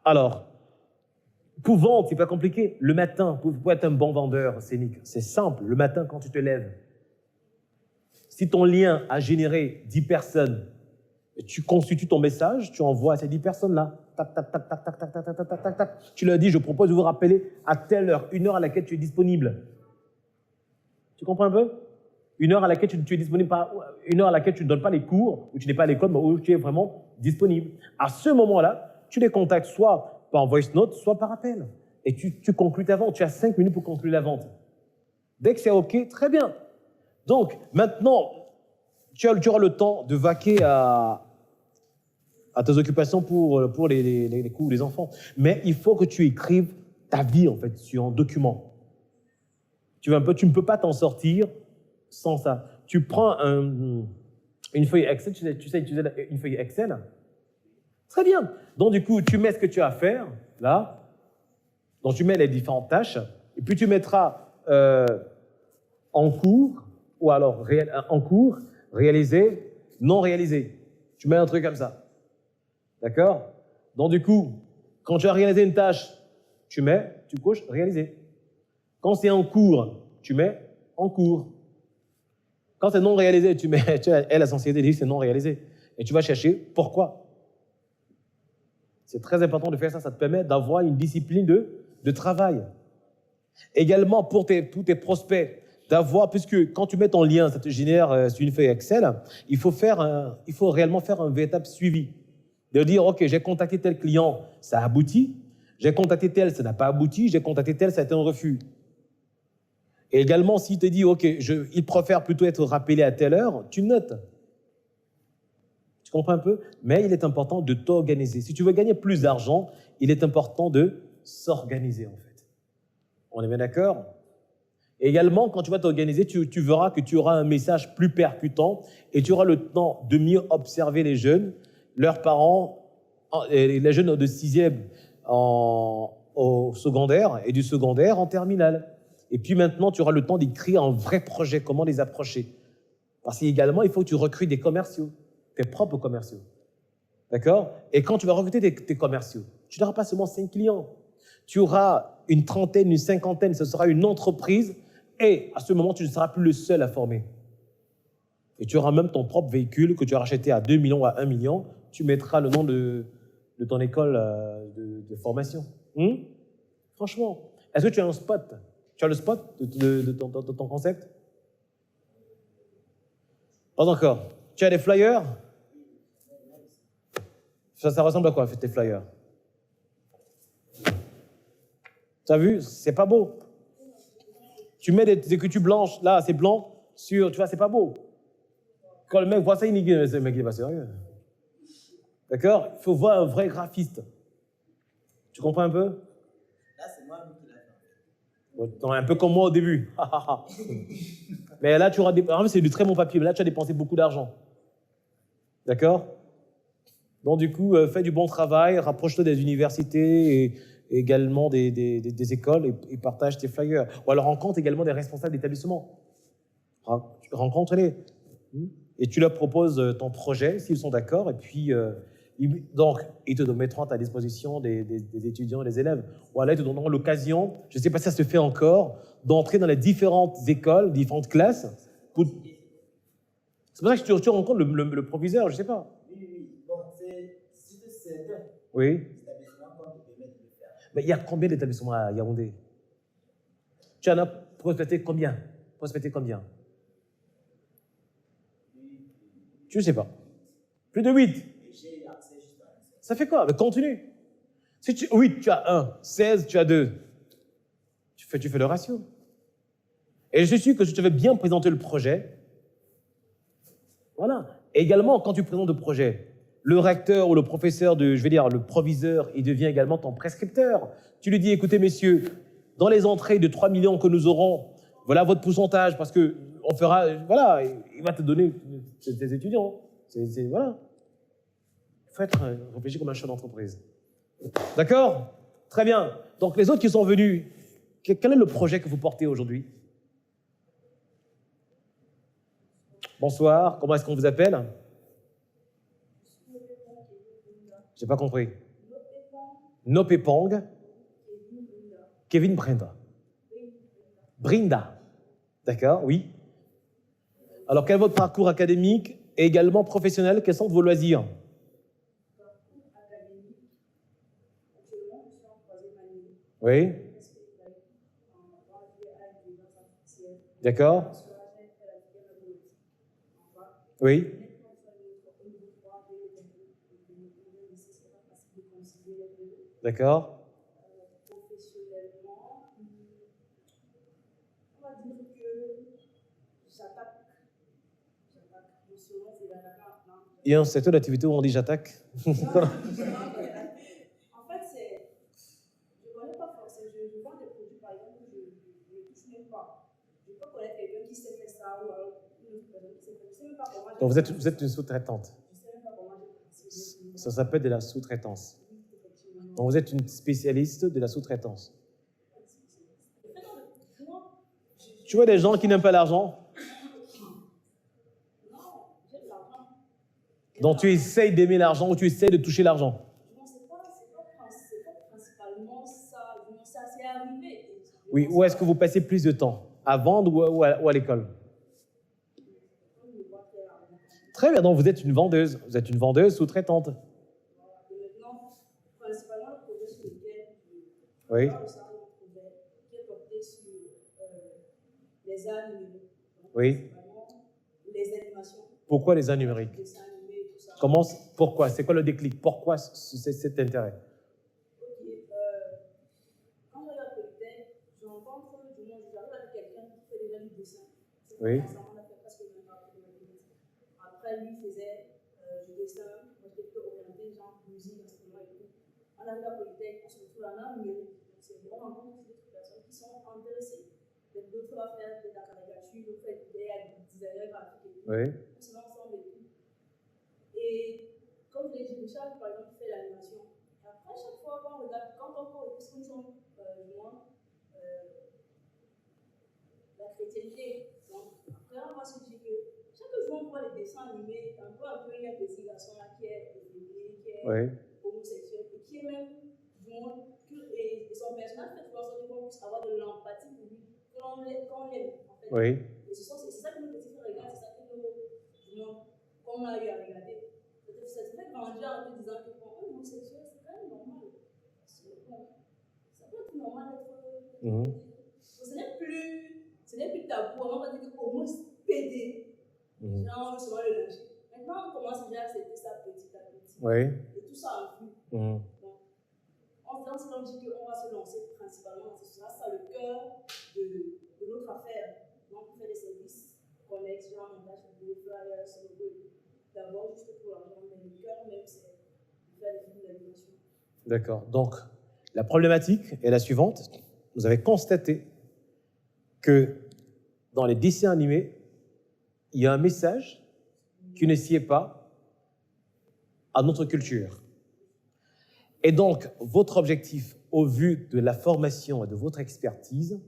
Alors, pour vendre, c'est pas compliqué. Le matin, pour être un bon vendeur scénique, c'est simple. Le matin, quand tu te lèves, si ton lien a généré 10 personnes, tu constitues ton message, tu envoies à ces 10 personnes-là. Tac, tac, tac, tac, tac, tac, tac, tac, tac, tac, tac. Tu leur dis, je propose de vous rappeler à telle heure, une heure à laquelle tu es disponible. Tu comprends un peu? Une heure à laquelle tu es disponible, pas, une heure à laquelle tu ne donnes pas les cours, où tu n'es pas à l'école, mais où tu es vraiment disponible. À ce moment-là, tu les contactes soit par voice note, soit par appel. Et tu conclus ta vente. Tu as 5 minutes pour conclure la vente. Dès que c'est OK, très bien. Donc, maintenant, tu auras le temps de vaquer à tes occupations pour les cours des enfants. Mais il faut que tu écrives ta vie, en fait, sur un document. Tu ne peux pas t'en sortir sans ça. Tu prends une feuille Excel, tu sais utiliser une feuille Excel? Très bien. Donc, du coup, tu mets ce que tu as à faire, là. Donc, tu mets les différentes tâches. Et puis, tu mettras en cours, ou alors en cours, réalisé, non réalisé. Tu mets un truc comme ça. D'accord? Donc, du coup, quand tu as réalisé une tâche, tu coches réalisé. Quand c'est en cours, tu mets en cours. Quand c'est non réalisé, tu mets, elle, la sensibilité dit c'est non réalisé. Et tu vas chercher pourquoi. C'est très important de faire ça. Ça te permet d'avoir une discipline de travail. Également, pour tous tes prospects, d'avoir, puisque quand tu mets ton lien, ça te génère sur une feuille Excel, il faut réellement faire un véritable suivi. De dire, OK, j'ai contacté tel client, ça a abouti. J'ai contacté tel, ça n'a pas abouti. J'ai contacté tel, ça a été un refus. Et également, s'il te dit, OK, il préfère plutôt être rappelé à telle heure, tu notes. Tu comprends un peu? Mais il est important de t'organiser. Si tu veux gagner plus d'argent, il est important de s'organiser, en fait. On est bien d'accord? Également, quand tu vas t'organiser, tu verras que tu auras un message plus percutant et tu auras le temps de mieux observer les jeunes, leurs parents, les jeunes de 6e au secondaire et du secondaire en terminale. Et puis maintenant, tu auras le temps d'écrire un vrai projet, comment les approcher. Parce qu'également, il faut que tu recrutes des commerciaux, tes propres commerciaux. D'accord? Et quand tu vas recruter tes commerciaux, tu n'auras pas seulement 5 clients. Tu auras une trentaine, une cinquantaine, ce sera une entreprise. Et à ce moment, tu ne seras plus le seul à former. Et tu auras même ton propre véhicule que tu as racheté à 2 millions ou à 1 million. Tu mettras le nom de ton école de formation. Franchement, est-ce que tu as un spot? Tu as le spot de ton concept? Pas encore. Tu as des flyers? Ça ressemble à quoi, tes flyers? Tu as vu? C'est pas beau. Tu mets des écritures blanches, là, c'est blanc, tu vois, c'est pas beau. Quand le mec voit ça, il dit, ce mec, il est pas sérieux. D'accord? Il faut voir un vrai graphiste. Tu comprends un peu? Là, c'est moi qui l'ai fait. Un peu comme moi au début. Mais là, tu auras en fait, c'est du très bon papier, mais là, tu as dépensé beaucoup d'argent. D'accord? Donc, du coup, fais du bon travail, rapproche-toi des universités et également des écoles et partage tes flyers. Ou alors rencontre également des responsables d'établissement. Rencontre-les. Et tu leur proposes ton projet, s'ils sont d'accord, et puis donc ils te mettront à ta disposition des étudiants, des élèves. Ou alors ils te donneront l'occasion, je ne sais pas si ça se fait encore, d'entrer dans les différentes écoles, différentes classes. C'est pour ça que tu rencontres le proviseur, je ne sais pas. Oui. Bon, si c'est certain. Oui. Mais il y a combien d'établissements d'établissements à Yaoundé? Tu en as prospecté combien? Je ne sais pas. Plus de 8. Ça fait quoi? Mais continue. Si 8, tu as 1. 16, tu as 2. Tu fais le ratio. Et je suis sûr que si tu veux bien présenter le projet, voilà. Et également, quand tu présentes le projet, le recteur ou le professeur, le proviseur, il devient également ton prescripteur. Tu lui dis, écoutez, messieurs, dans les entrées de 3 millions que nous aurons, voilà votre pourcentage, parce que on fera, voilà, il va te donner tes étudiants. Voilà. Il faut réfléchir comme un chef d'entreprise. D'accord? Très bien. Donc, les autres qui sont venus, quel est le projet que vous portez aujourd'hui? Bonsoir, comment est-ce qu'on vous appelle? J'ai pas compris. Nopepong. Kevin Brenda. Brinda. D'accord, oui. Alors, quel est votre parcours académique et également professionnel? Quels sont vos loisirs? Oui. D'accord. Oui. D'accord. Il y a un secteur d'activité où on dit j'attaque. En fait, c'est. Je ne connais pas forcément. Je vends des produits, par exemple, je ne touche même pas. Je peux connaître quelqu'un qui sait faire ça ou alors une autre personne qui sait faire ça. Je ne sais même pas comment. Donc vous êtes une sous-traitante. Je ne sais même pas comment. Ça s'appelle de la sous-traitance. Donc vous êtes une spécialiste de la sous-traitance. Tu vois des gens qui n'aiment pas l'argent? Donc tu essayes d'aimer l'argent ou tu essayes de toucher l'argent? Non, c'est pas principalement ça. Ça c'est arrivé. Oui, où est-ce que vous passez plus de temps? À vendre ou à l'école? Très bien, donc vous êtes une vendeuse. Vous êtes une vendeuse sous-traitante. Maintenant, principalement, le projet sur lequel Oui. qui est porté sur les arts numériques. Oui. Les animations. Pourquoi les arts numériques? Comment, pourquoi? C'est quoi le déclic? Pourquoi cet intérêt? Quand je regarde Polytech, je rencontre du monde, j'arrive avec quelqu'un qui fait déjà du dessin. Oui. On a fait presque le même parcours de la vie. Après, lui faisait du dessin, moi j'étais plutôt orienté, genre musique, instrument et tout. On arrive à Polytech, on se retrouve en art numérique. C'est on rencontre d'autres personnes qui sont intéressées. D'autres vont faire de la caricature, d'autres vont faire des designers graphiques et tout. Oui. On se met ensemble et tout. Et comme je l'ai dit, Michel, par exemple, fait l'animation. Après, chaque fois qu'on regarde, quand on parle de discussion, la chrétienté, donc après, on va se dire que chaque jour, on voit les dessins animés, un peu, il y a des garçons là qui est qui est homosexuel, et qui est même du monde, et son personnage fait en sorte qu'on puisse avoir de l'empathie pour lui, qu'on l'aime, en fait. Oui. Et c'est ça que nos petits frères regardent, c'est ça que qu'on a eu à regarder. Ça te fait grandir en te disant que pour un homosexuel, c'est quand même normal. Ça peut être normal d'être. Ce n'est plus tabou. On va dire que homo PD. Genre, on se voit le lâcher. Maintenant, on commence déjà à accepter ça petit à petit. Oui. Et tout ça en vue. Donc, on dit qu'on va se lancer principalement. C'est ça le cœur de notre affaire. Donc, on fait des services connexes, genre montage de flyers, d'abord juste pour l'argent, mais le cœur même, c'est de faire des films d'animation. D'accord. Donc, la problématique est la suivante. Vous avez constaté que dans les dessins animés, il y a un message qui ne sied pas à notre culture. Et donc, votre objectif, au vu de la formation et de votre expertise,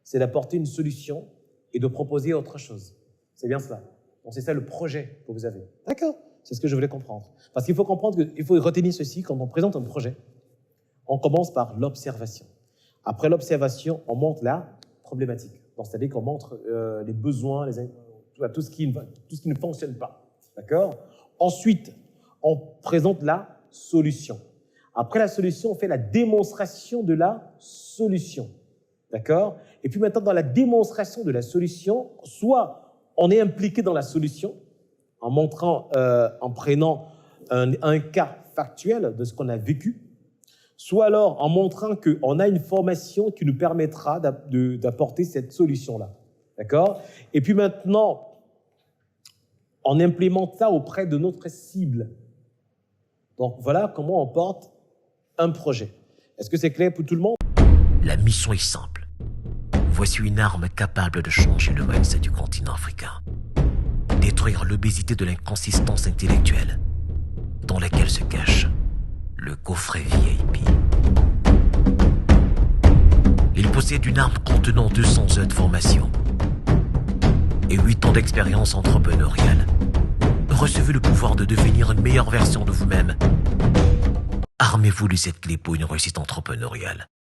c'est d'apporter une solution et de proposer autre chose. C'est bien cela. Donc, c'est ça le projet que vous avez. D'accord? C'est ce que je voulais comprendre. Parce qu'il faut comprendre qu'il faut retenir ceci, quand on présente un projet, on commence par l'observation. Après l'observation, on montre la problématique. C'est-à-dire qu'on montre les besoins, tout ce qui ne fonctionne pas. D'accord? Ensuite, on présente la solution. Après la solution, on fait la démonstration de la solution. D'accord? Et puis maintenant, dans la démonstration de la solution, soit on est impliqué dans la solution, en montrant, en prenant un cas factuel de ce qu'on a vécu, soit alors en montrant qu'on a une formation qui nous permettra d'apporter cette solution-là. D'accord? Et puis maintenant, on implémente ça auprès de notre cible. Donc voilà comment on porte un projet. Est-ce que c'est clair pour tout le monde? La mission est simple. Voici une arme capable de changer le mindset du continent africain. Détruire l'obésité de l'inconsistance intellectuelle dans laquelle se cache le coffret VIP. Il possède une arme contenant 200 heures de formation et 8 ans d'expérience entrepreneuriale. Recevez le pouvoir de devenir une meilleure version de vous-même. Armé Armez-vous de cette clé pour une réussite entrepreneuriale.